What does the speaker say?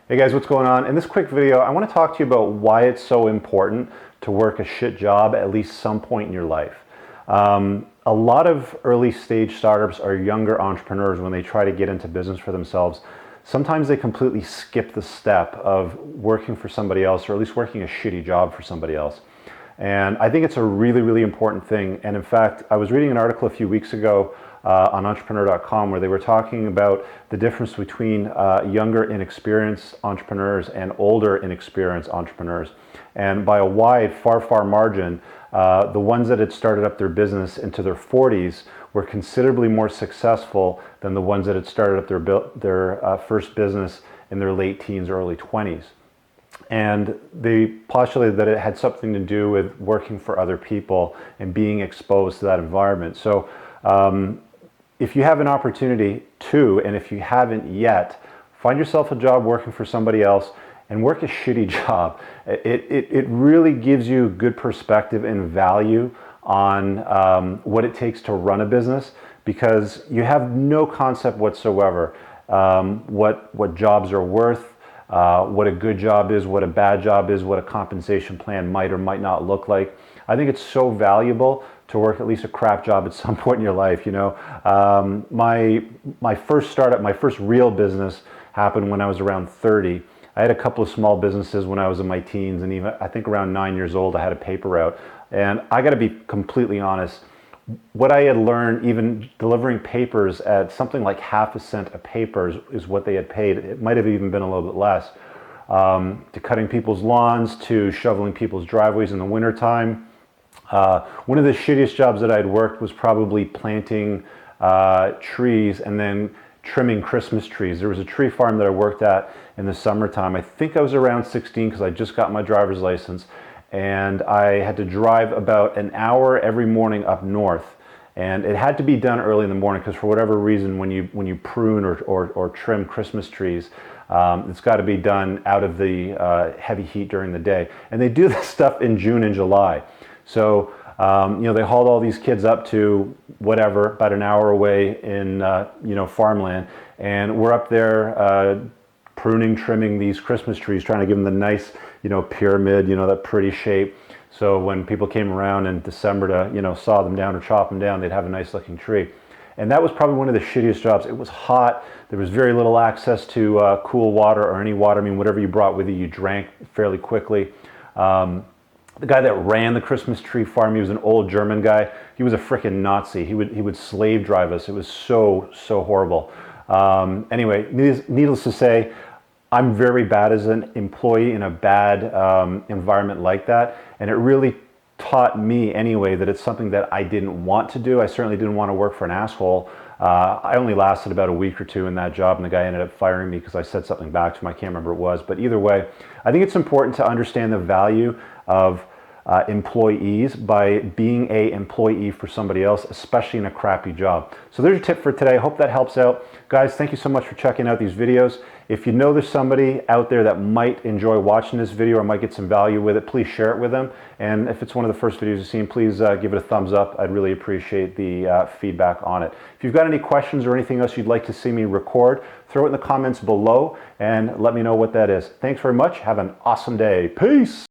Hey guys, what's going on? In this quick video, I want to talk to you about why it's so important to work a shit job at least some point in your life. A lot of early stage startups are younger entrepreneurs when they try to get into business for themselves. Sometimes they completely skip the step of working for somebody else, or at least working a shitty job for somebody else. And I think it's a really, really important thing. And in fact, I was reading an article a few weeks ago on entrepreneur.com where they were talking about the difference between younger inexperienced entrepreneurs and older inexperienced entrepreneurs. And by a wide, far, far margin, the ones that had started up their business into their 40s were considerably more successful than the ones that had started up their first business in their late teens, early 20s. And they postulated that it had something to do with working for other people and being exposed to that environment. So if you have an opportunity to, and if you haven't yet, find yourself a job working for somebody else and work a shitty job. It really gives you good perspective and value on what it takes to run a business, because you have no concept whatsoever what jobs are worth, what a good job is, what a bad job is, what a compensation plan might or might not look like. I think it's so valuable to work at least a crap job at some point in your life. You know, my first startup, my first real business happened when I was around 30. I had a couple of small businesses when I was in my teens, and even I think around 9 years old, I had a paper route. And I got to be completely honest, what I had learned, even delivering papers at something like half a cent a paper is what they had paid. It might have even been a little bit less. To cutting people's lawns, to shoveling people's driveways in the wintertime. One of the shittiest jobs that I'd worked was probably planting trees and then trimming Christmas trees. There was a tree farm that I worked at in the summertime. I think I was around 16 because I just got my driver's license, and I had to drive about an hour every morning up north. And it had to be done early in the morning because for whatever reason, when you prune or trim Christmas trees, it's got to be done out of the heavy heat during the day. And they do this stuff in June and July. So, you know, they hauled all these kids up to whatever, about an hour away in, you know, farmland. And we're up there pruning, trimming these Christmas trees, trying to give them the nice, you know, pyramid, you know, that pretty shape. So when people came around in December to, you know, saw them down or chop them down, they'd have a nice looking tree. And that was probably one of the shittiest jobs. It was hot. There was very little access to cool water or any water. I mean, whatever you brought with you, you drank fairly quickly. The guy that ran the Christmas tree farm, he was an old German guy. He was a freaking Nazi. He would slave drive us. It was so horrible. Anyway, needless to say, I'm very bad as an employee in a bad environment like that, and it really taught me anyway that it's something that I didn't want to do. I certainly didn't want to work for an asshole. I only lasted about a week or two in that job, and the guy ended up firing me because I said something back to him. I can't remember what it was, but either way, I think it's important to understand the value of employees by being an employee for somebody else, especially in a crappy job. So there's your tip for today. I hope that helps out. Guys, thank you so much for checking out these videos. If you know there's somebody out there that might enjoy watching this video or might get some value with it, please share it with them. And if it's one of the first videos you've seen, please give it a thumbs up. I'd really appreciate the feedback on it. If you've got any questions or anything else you'd like to see me record, throw it in the comments below and let me know what that is. Thanks very much. Have an awesome day. Peace.